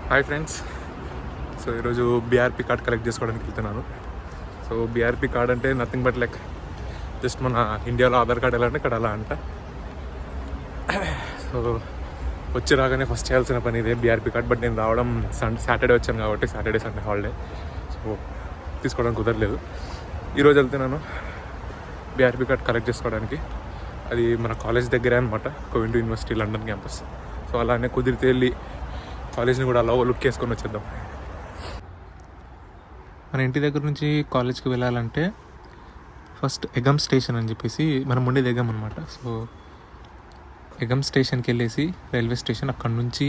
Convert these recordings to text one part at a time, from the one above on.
Hi friends. So ఈరోజు BRP card collect చేసుకోవడానికి వెళ్తున్నాను. సో బీఆర్పీ కార్డ్ అంటే నథింగ్ బట్ లైక్ జస్ట్ మన ఇండియాలో ఆధార్ కార్డ్ ఎలా అంటే ఇక్కడ అలా అంట. సో వచ్చి రాగానే ఫస్ట్ చేయాల్సిన పని ఇదే బీఆర్పీ కార్డ్. బట్ నేను రావడం సాటర్డే వచ్చాను కాబట్టి సాటర్డే సండే హాలిడే, సో తీసుకోవడానికి కుదరలేదు. ఈరోజు వెళ్తున్నాను బీఆర్పీ కార్డ్ కలెక్ట్ చేసుకోవడానికి. అది మన కాలేజ్ దగ్గరే అనమాట, కోవింటూ యూనివర్సిటీ లండన్ క్యాంపస్. సో అలానే కుదిరితే వెళ్ళి కాలేజ్ని కూడా అలా లుక్ వేసుకొని వచ్చేద్దాం. మన ఇంటి దగ్గర నుంచి కాలేజ్కి వెళ్ళాలంటే ఫస్ట్ ఎగమ్ స్టేషన్ అని చెప్పేసి, మనం ఉండేది ఎగమ్ అనమాట. సో ఎగమ్ స్టేషన్కి వెళ్ళేసి రైల్వే స్టేషన్, అక్కడ నుంచి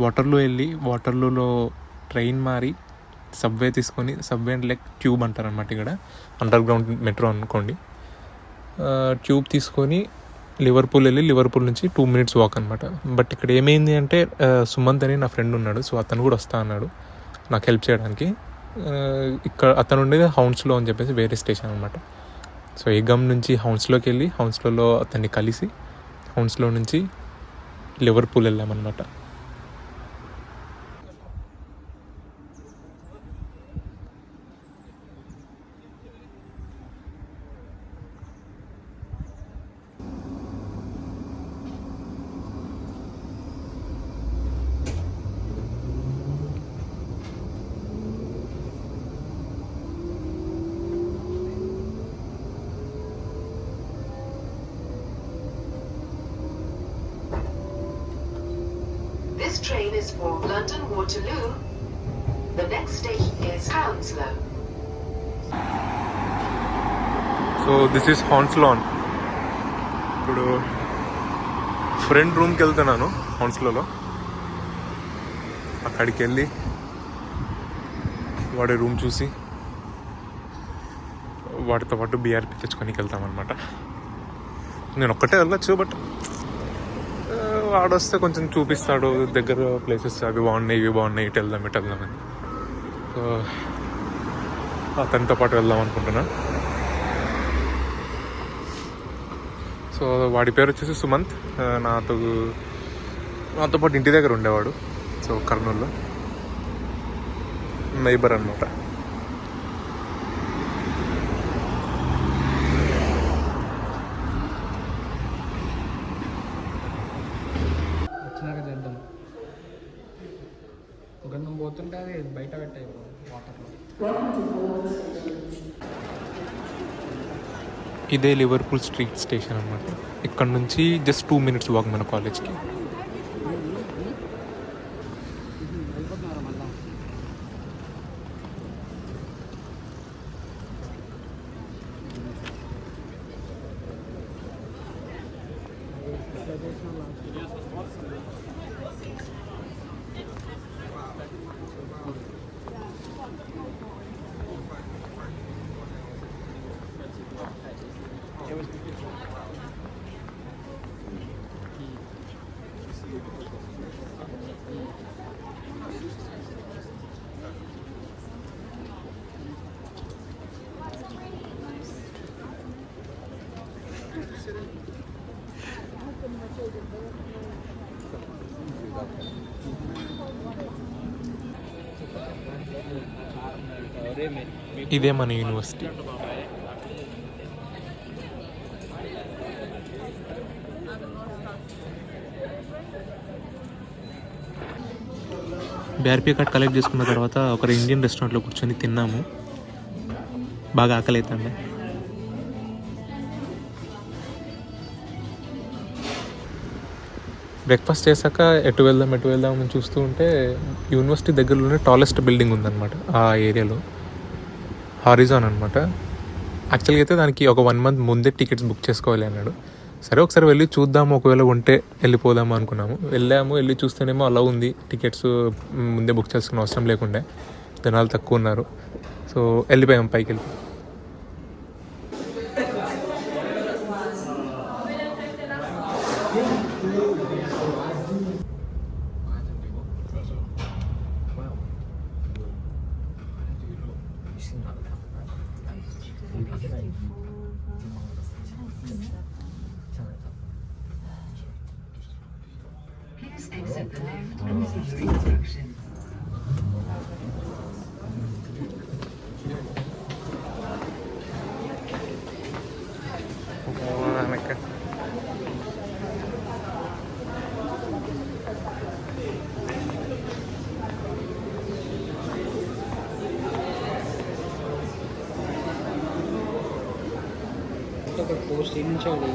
వాటర్లూ వెళ్ళి వాటర్లూలో ట్రైన్ మారి సబ్వే తీసుకొని, సబ్వే అంటే లైక్ ట్యూబ్ అంటారనమాట, ఇక్కడ అండర్ గ్రౌండ్ మెట్రో అనుకోండి. ట్యూబ్ తీసుకొని లివర్పూల్ వెళ్ళి లివర్పూల్ నుంచి 2 minutes వాక్ అనమాట. బట్ ఇక్కడ ఏమైంది అంటే సుమంత్ అని నా ఫ్రెండ్ ఉన్నాడు, సో అతను కూడా వస్తా అన్నాడు నాకు హెల్ప్ చేయడానికి. ఇక్కడ అతను ఉండేది హౌన్స్లో అని చెప్పేసి వేరే స్టేషన్ అనమాట. సో ఎగమ్ నుంచి హౌన్స్లోకి వెళ్ళి హౌన్స్లో అతన్ని కలిసి హౌన్స్లో నుంచి లివర్పూల్ వెళ్ళామన్నమాట. This train is for London Waterloo. The next station is Hounslow. So this is Hounslow. ఇప్పుడు ఫ్రెండ్ రూమ్కి వెళ్తున్నాను హాన్స్లోలో. అక్కడికి వెళ్ళి వాడి రూమ్ చూసి వాడితో పాటు బీఆర్పీ తెచ్చుకొని వెళ్తామన్నమాట. నేను ఒక్కటే వెళ్ళొచ్చు, బట్ వాడొస్తే కొంచెం చూపిస్తాడు దగ్గర ప్లేసెస్, అవి బాగున్నాయి ఇవి బాగున్నాయి, ఇటు వెళ్దామని. సో అతనితో పాటు వెళ్దాం అనుకుంటున్నా. సో వాడి పేరు వచ్చేసి సుమంత్. నాతో పాటు ఇంటి దగ్గర ఉండేవాడు. సో కర్నూలులో నైబర్ అనమాట. చేద్దాం. గంధం పోతుంటే అది బయట పెట్టాయి వాటర్లో. ఇదే లివర్పూల్ స్ట్రీట్ స్టేషన్ అనమాట. ఇక్కడ నుంచి జస్ట్ 2 minutes వాక్ మన కాలేజ్కి. ఇదే మన యూనివర్సిటీ. బీఆర్పీ కార్డ్ కలెక్ట్ చేసుకున్న తర్వాత ఒక ఇండియన్ రెస్టారెంట్లో కూర్చొని తిన్నాము. బాగా ఆకలి అవుతుండే. బ్రేక్ఫాస్ట్ చేశాక ఎటు వెళ్దాం అని చూస్తూ ఉంటే యూనివర్సిటీ దగ్గరలోనే టాలెస్ట్ బిల్డింగ్ ఉందన్నమాట ఆ ఏరియాలో, హారిజాన్ అనమాట. యాక్చువల్గా అయితే దానికి ఒక 1 month ముందే టికెట్స్ బుక్ చేసుకోవాలి అన్నాడు. సరే ఒకసారి వెళ్ళి చూద్దాము, ఒకవేళ ఉంటే వెళ్ళిపోదాము అనుకున్నాము. వెళ్ళి చూస్తేనేమో అలా ఉంది, టికెట్స్ ముందే బుక్ చేసుకున్న అవసరం లేకుండా, జనాలు తక్కువ ఉన్నారు. సో వెళ్ళిపోయాం పైకి. Please exit exit the lift and see your instructions. ఒక పోస్ట్ చేయించాడు.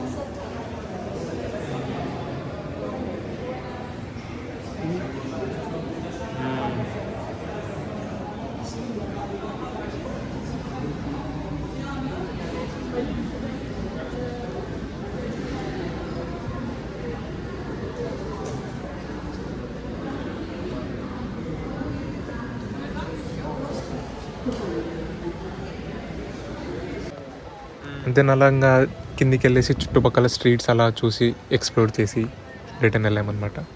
అంతే నలంగా కిందికి వెళ్ళేసి చుట్టుపక్కల స్ట్రీట్స్ అలా చూసి ఎక్స్ప్లోర్ చేసి రిటర్న్ వెళ్ళామన్నమాట.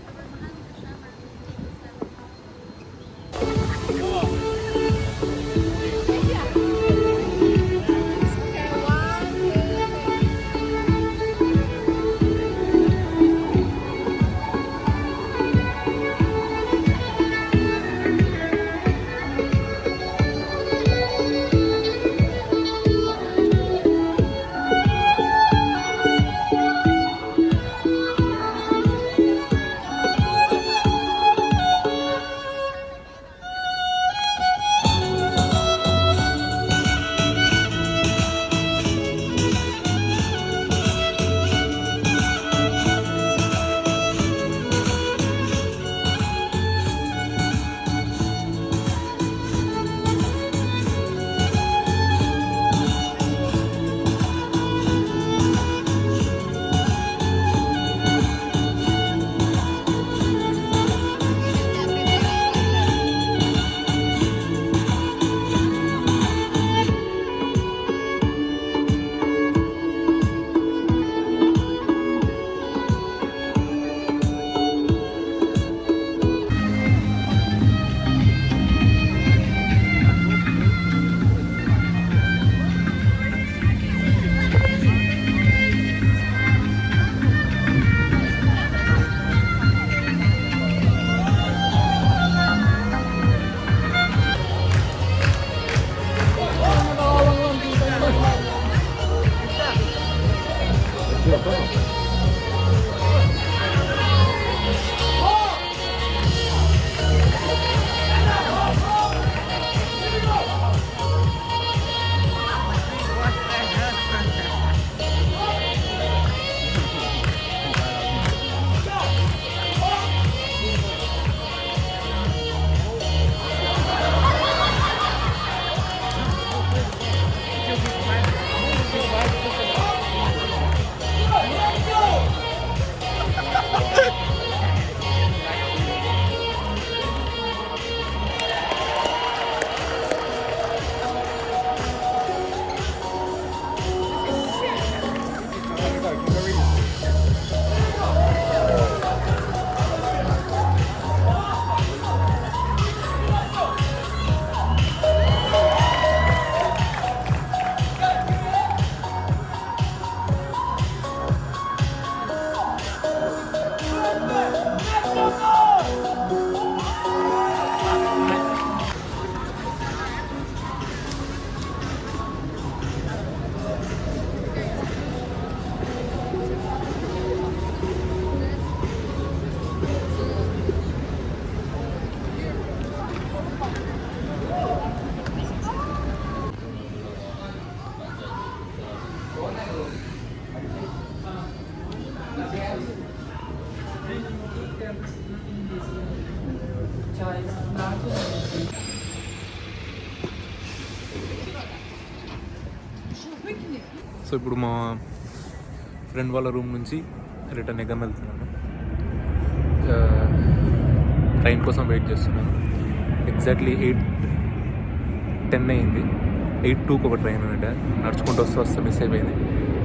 సో ఇప్పుడు మా ఫ్రెండ్ వాళ్ళ రూమ్ నుంచి రిటర్న్ ఎగం వెళ్తున్నాను. ట్రైన్ కోసం వెయిట్ చేస్తున్నాను. ఎగ్జాక్ట్లీ 8:10 అయింది. 8:02 ఒక ట్రైన్ అంటే నడుచుకుంటూ వస్తే మిస్ అయిపోయింది.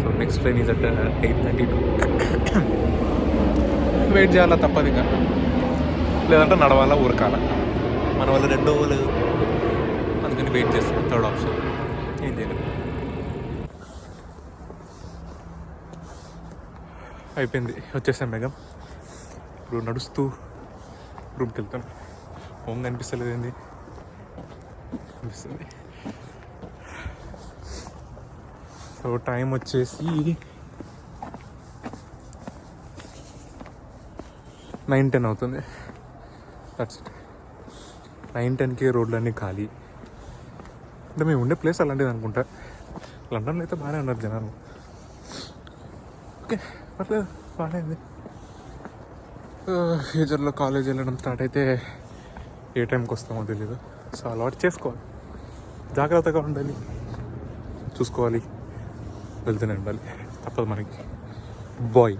So next train is at 8:32. Wait చేయాలా తప్పదు, ఇంకా లేదంటే నడవాలా ఊరకాల. మన వాళ్ళు రెండో వాళ్ళు అందుకని వెయిట్ చేస్తున్నాం. థర్డ్ ఆప్షన్ ఏం చేయలేదు. అయిపోయింది, వచ్చేసాం మేఘం. ఇప్పుడు నడుస్తూ రూమ్కి వెళ్తాను. హోమ్ కనిపిస్తలేదు ఏంది అనిపిస్తుంది. సో టైం వచ్చేసి 9-10 అవుతుంది. That's it. 9-10కి రోడ్లన్నీ ఖాళీ. అంటే మేము ఉండే ప్లేస్ అలాంటిది అనుకుంటా. లండన్లో అయితే బాగానే ఉన్నారు జనాలు. ఓకే పర్లేదు, బాగానే ఉంది. ఫ్యూచర్లో కాలేజ్ వెళ్ళడం స్టార్ట్ అయితే ఏ టైంకి వస్తామో తెలీదు. సో అలవాటు చేసుకోవాలి, జాగ్రత్తగా ఉండాలి, చూసుకోవాలి, వెళ్తూనే ఉండాలి, తప్పదు మనకి. బాయ్.